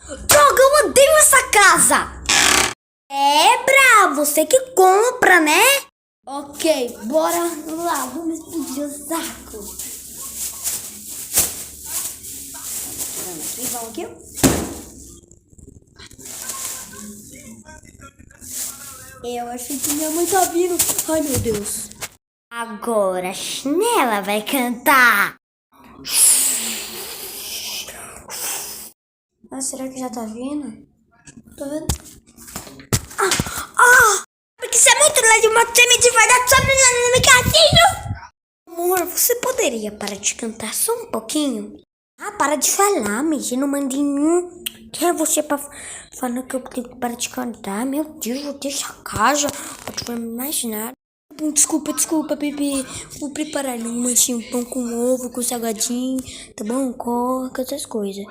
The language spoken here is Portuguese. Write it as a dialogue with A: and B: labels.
A: Droga, eu odeio essa casa! É, Bra, você que compra, né? Ok, bora lá, vamos explodir o saco. Vamos aqui. Eu achei que minha mãe tá vindo. Ai, meu Deus. Agora a Chinela vai cantar. Ah, será que já tá vindo? Tô vendo. Porque você é muito legal, mas você me de verdade só no meu casinho. Amor, você poderia parar de cantar só um pouquinho? Ah, para de falar, menino mandinho. Quem é você pra falar que eu tenho que parar de cantar? Meu Deus, vou deixar a casa. Não te vou mais nada. Desculpa, bebê. Vou preparar um lanchinho, pão com ovo, com salgadinho, tá bom? Coca, essas coisas.